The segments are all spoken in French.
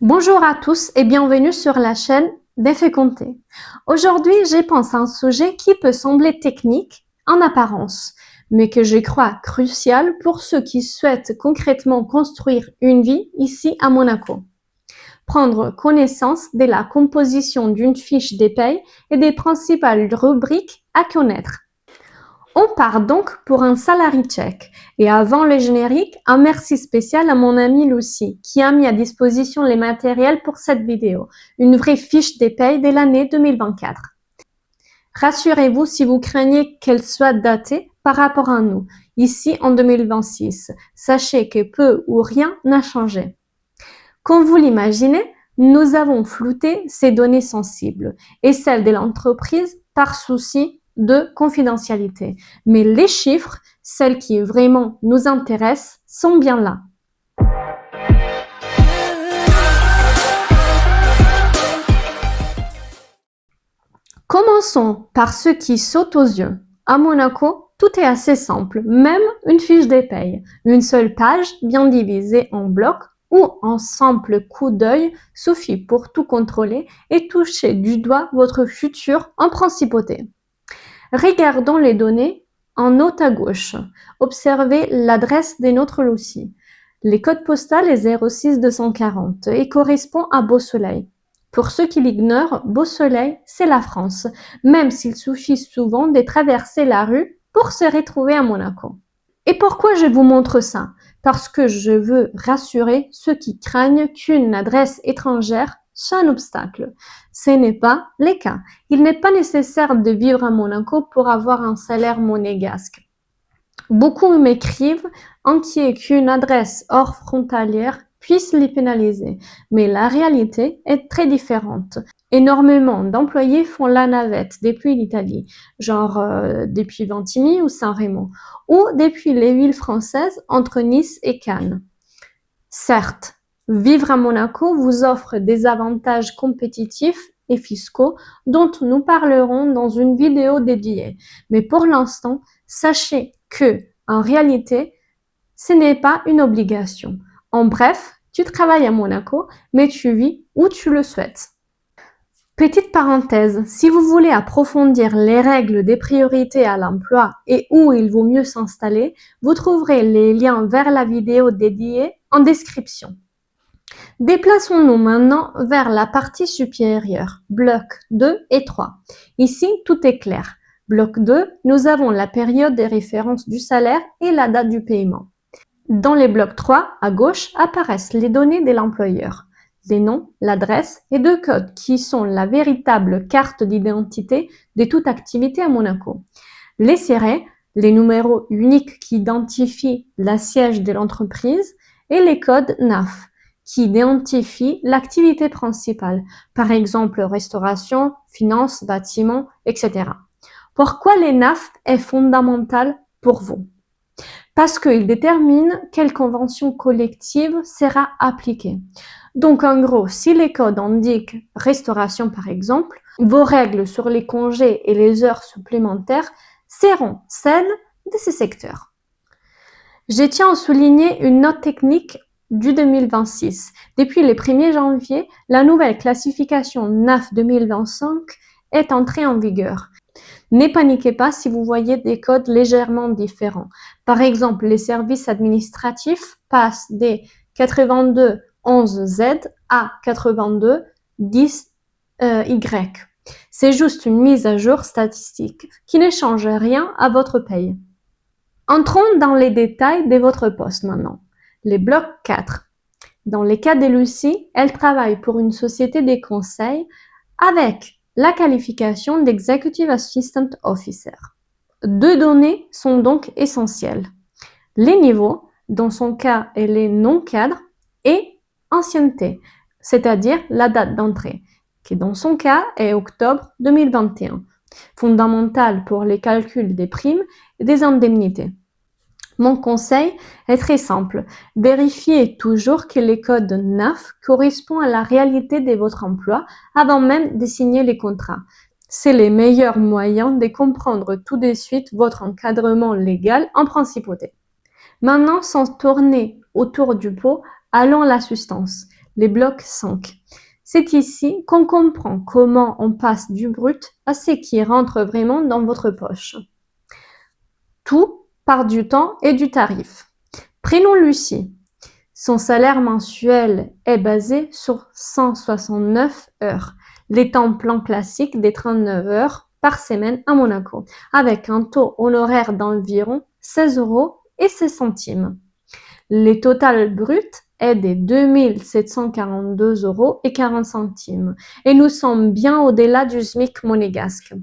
Bonjour à tous et bienvenue sur la chaîne d'Effet Compté. Aujourd'hui, je pense à un sujet qui peut sembler technique en apparence, mais que je crois crucial pour ceux qui souhaitent concrètement construire une vie ici à Monaco. Prendre connaissance de la composition d'une fiche des payes et des principales rubriques à connaître. On part donc pour un salary check. Et avant le générique, un merci spécial à mon amie Lucie qui a mis à disposition les matériels pour cette vidéo. Une vraie fiche des payes de l'année 2024. Rassurez-vous si vous craignez qu'elle soit datée par rapport à nous, ici en 2026. Sachez que peu ou rien n'a changé. Comme vous l'imaginez, nous avons flouté ces données sensibles et celles de l'entreprise par souci de confidentialité. Mais les chiffres, celles qui vraiment nous intéressent, sont bien là. Commençons par ce qui saute aux yeux. À Monaco, tout est assez simple, même une fiche des payes. Une seule page bien divisée en blocs où un simple coup d'œil suffit pour tout contrôler et toucher du doigt votre futur en principauté. Regardons les données en haut à gauche. Observez l'adresse de notre Lucie. Le code postal est 06240 et correspond à Beau-Soleil. Pour ceux qui l'ignorent, Beau-Soleil, c'est la France, même s'il suffit souvent de traverser la rue pour se retrouver à Monaco. Et pourquoi je vous montre ça? Parce que je veux rassurer ceux qui craignent qu'une adresse étrangère soit un obstacle. Ce n'est pas le cas. Il n'est pas nécessaire de vivre à Monaco pour avoir un salaire monégasque. Beaucoup m'écrivent inquiets qu'une adresse hors frontalière puisse les pénaliser, mais la réalité est très différente. Énormément d'employés font la navette depuis l'Italie, genre depuis Ventimille ou Saint-Rémy, ou depuis les villes françaises entre Nice et Cannes. Certes, vivre à Monaco vous offre des avantages compétitifs et fiscaux dont nous parlerons dans une vidéo dédiée. Mais pour l'instant, sachez que, en réalité, ce n'est pas une obligation. En bref, tu travailles à Monaco, mais tu vis où tu le souhaites. Petite parenthèse, si vous voulez approfondir les règles des priorités à l'emploi et où il vaut mieux s'installer, vous trouverez les liens vers la vidéo dédiée en description. Déplaçons-nous maintenant vers la partie supérieure, blocs 2 et 3. Ici, tout est clair. Bloc 2, nous avons la période de référence du salaire et la date du paiement. Dans les blocs 3, à gauche, apparaissent les données de l'employeur. Les noms, l'adresse et deux codes qui sont la véritable carte d'identité de toute activité à Monaco. Les serrés, les numéros uniques qui identifient la siège de l'entreprise et les codes NAF qui identifient l'activité principale, par exemple restauration, finance, bâtiment, etc. Pourquoi les NAF est fondamental pour vous? Parce qu'il détermine quelle convention collective sera appliquée. Donc, en gros, si les codes indiquent restauration, par exemple, vos règles sur les congés et les heures supplémentaires seront celles de ces secteurs. Je tiens à souligner une note technique du 2026. Depuis le 1er janvier, la nouvelle classification NAF 2025 est entrée en vigueur. Ne paniquez pas si vous voyez des codes légèrement différents. Par exemple, les services administratifs passent des 82 11Z à 82 10 Y. C'est juste une mise à jour statistique qui ne change rien à votre paye. Entrons dans les détails de votre poste maintenant. Les blocs 4. Dans les cas de Lucie, elle travaille pour une société de conseil avec la qualification d'Executive Assistant Officer. Deux données sont donc essentielles. Les niveaux, dans son cas elle est non cadre, et ancienneté, c'est-à-dire la date d'entrée, qui dans son cas est octobre 2021, fondamentale pour les calculs des primes et des indemnités. Mon conseil est très simple. Vérifiez toujours que les codes NAF correspondent à la réalité de votre emploi avant même de signer les contrats. C'est le meilleur moyen de comprendre tout de suite votre encadrement légal en principauté. Maintenant, sans tourner autour du pot, allons à la substance. les blocs 5. C'est ici qu'on comprend comment on passe du brut à ce qui rentre vraiment dans votre poche. Tout part du temps et du tarif. Prenons Lucie. Son salaire mensuel est basé sur 169 heures, les temps pleins classiques des 39 heures par semaine à Monaco, avec un taux honoraire d'environ 16 euros et 16 centimes. Le total brut est de 2742 euros et 40 centimes et nous sommes bien au-delà du SMIC monégasque.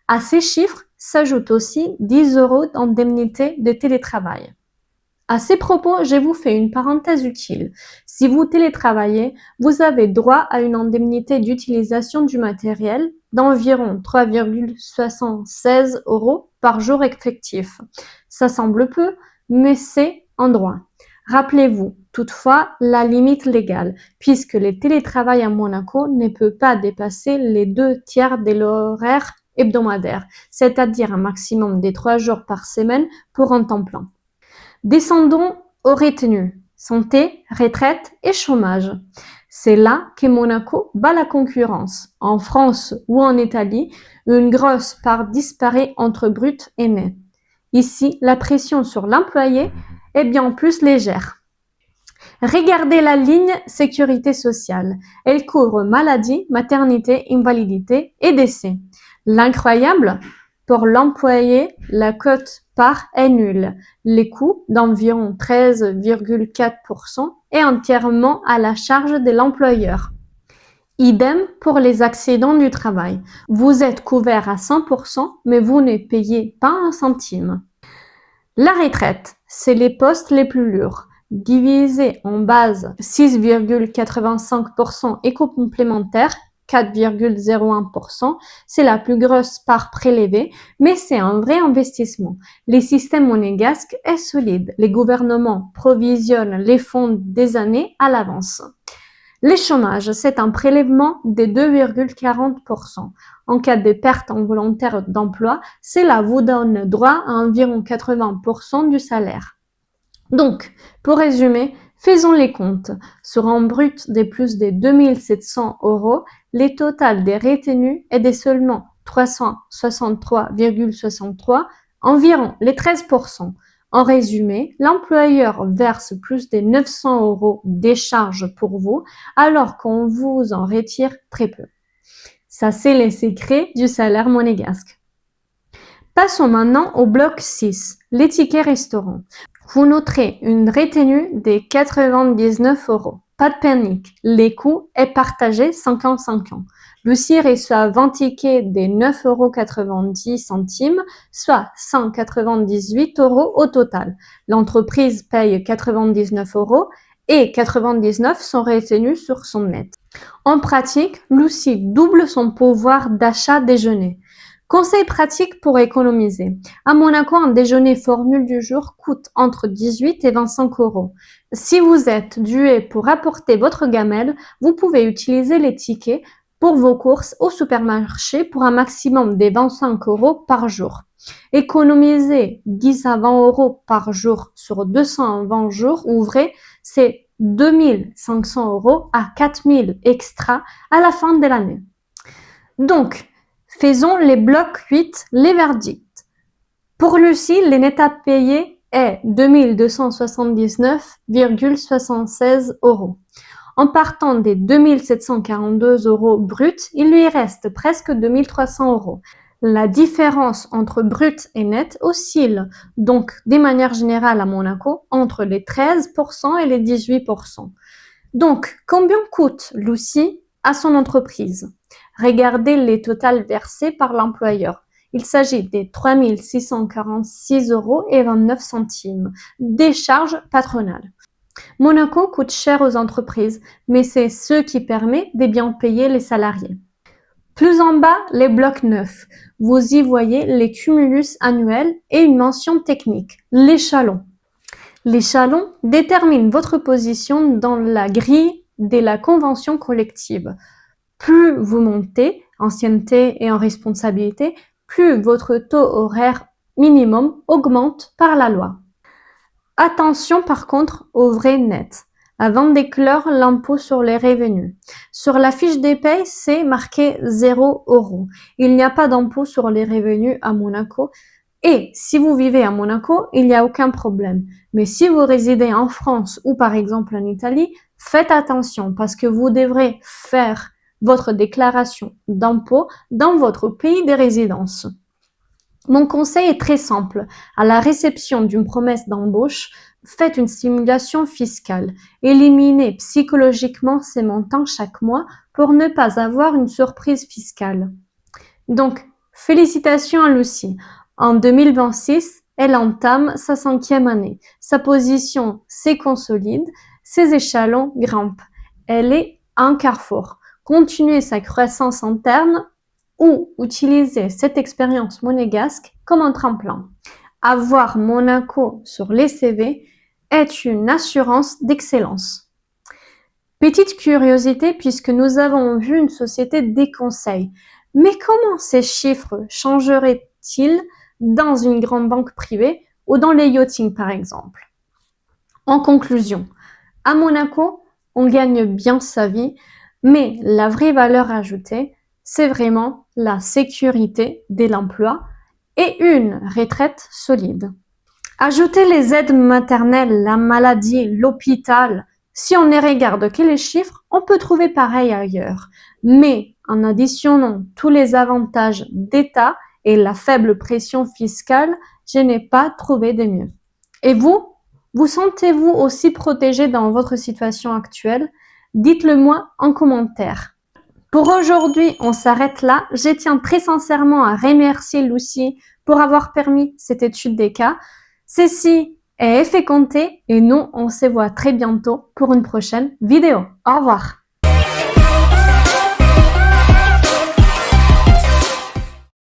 À ces chiffres s'ajoutent aussi 10 euros d'indemnité de télétravail. À ces propos, je vous fais une parenthèse utile. Si vous télétravaillez, vous avez droit à une indemnité d'utilisation du matériel d'environ 3,76 euros par jour effectif. Ça semble peu, mais c'est un droit. Rappelez-vous, toutefois, la limite légale, puisque le télétravail à Monaco ne peut pas dépasser les 2/3 de l'horaire hebdomadaire, c'est-à-dire un maximum de 3 jours par semaine pour un temps plein. Descendons aux retenues, santé, retraite et chômage. C'est là que Monaco bat la concurrence. En France ou en Italie, une grosse part disparaît entre brut et net. Ici, la pression sur l'employé est bien plus légère. Regardez la ligne sécurité sociale. Elle couvre maladie, maternité, invalidité et décès. L'incroyable, pour l'employé, la quote-part est nulle. Les coûts d'environ 13,4% est entièrement à la charge de l'employeur. Idem pour les accidents du travail. Vous êtes couvert à 100%, mais vous ne payez pas un centime. La retraite, c'est les postes les plus lourds. Divisé en base 6,85% éco-complémentaire, 4,01%, c'est la plus grosse part prélevée, mais c'est un vrai investissement. Le système monégasque est solide. Les gouvernements provisionnent les fonds des années à l'avance. Les chômages, c'est un prélèvement de 2,40%. En cas de perte involontaire d'emploi, cela vous donne droit à environ 80% du salaire. Donc, pour résumer, faisons les comptes. Sur un brut de plus de 2700 euros, le total des retenues est de seulement 363,63, environ les 13%. En résumé, l'employeur verse plus de 900 euros des charges pour vous, alors qu'on vous en retire très peu. Ça, c'est les secrets du salaire monégasque. Passons maintenant au bloc 6, les tickets restaurants. Vous noterez une retenue de 99 euros. Pas de panique, les coûts est partagé 50-50. Lucie reçoit 20 tickets de 9,90 €, soit 198 euros au total. L'entreprise paye 99 euros et 99 sont retenus sur son net. En pratique, Lucie double son pouvoir d'achat déjeuner. Conseil pratique pour économiser. À Monaco, un déjeuner formule du jour coûte entre 18 et 25 euros. Si vous êtes doué pour apporter votre gamelle, vous pouvez utiliser les tickets pour vos courses au supermarché pour un maximum de 25 euros par jour. Économiser 10 à 20 euros par jour sur 220 jours ouvrés, c'est 2500 euros à 4000 extra à la fin de l'année. Donc, faisons les blocs 8, les verdicts. Pour Lucie, le net à payer est 2279,76 euros. En partant des 2742 euros bruts, il lui reste presque 2300 euros. La différence entre brut et net oscille donc, de manière générale à Monaco, entre les 13% et les 18%. Donc, combien coûte Lucie à son entreprise? Regardez les totals versés par l'employeur. Il s'agit des 3 646 euros et 29 centimes des charges patronales. Monaco coûte cher aux entreprises, mais c'est ce qui permet de bien payer les salariés. Plus en bas, les blocs 9. Vous y voyez les cumulus annuels et une mention technique, l'échelon. L'échelon détermine votre position dans la grille de la convention collective. Plus vous montez, ancienneté et en responsabilité, plus votre taux horaire minimum augmente par la loi. Attention par contre au vrai net. avant d'éclore l'impôt sur les revenus. Sur la fiche des payes, c'est marqué 0 €. Il n'y a pas d'impôt sur les revenus à Monaco. Et si vous vivez à Monaco, il n'y a aucun problème. Mais si vous résidez en France ou par exemple en Italie, faites attention parce que vous devrez faire votre déclaration d'impôt dans votre pays de résidence. Mon conseil est très simple. À la réception d'une promesse d'embauche, faites une simulation fiscale. Éliminez psychologiquement ces montants chaque mois pour ne pas avoir une surprise fiscale. Donc, félicitations à Lucie. En 2026, elle entame sa 5e année. Sa position se consolide, ses échelons grimpent. Elle est un carrefour. Continuer sa croissance interne ou utiliser cette expérience monégasque comme un tremplin. Avoir Monaco sur les CV est une assurance d'excellence. Petite curiosité puisque nous avons vu une société des conseils. Mais comment ces chiffres changeraient-ils dans une grande banque privée ou dans les yachtings par exemple? En conclusion, à Monaco, on gagne bien sa vie, mais la vraie valeur ajoutée, c'est vraiment la sécurité de l'emploi et une retraite solide. Ajoutez les aides maternelles, la maladie, l'hôpital. Si on ne regarde que les chiffres, on peut trouver pareil ailleurs. Mais en additionnant tous les avantages d'État et la faible pression fiscale, je n'ai pas trouvé de mieux. Et vous? Vous sentez-vous aussi protégé dans votre situation actuelle? Dites-le moi en commentaire. Pour aujourd'hui, on s'arrête là. Je tiens très sincèrement à remercier Lucie pour avoir permis cette étude des cas. Ceci est Effet Compté et nous, on se voit très bientôt pour une prochaine vidéo. Au revoir.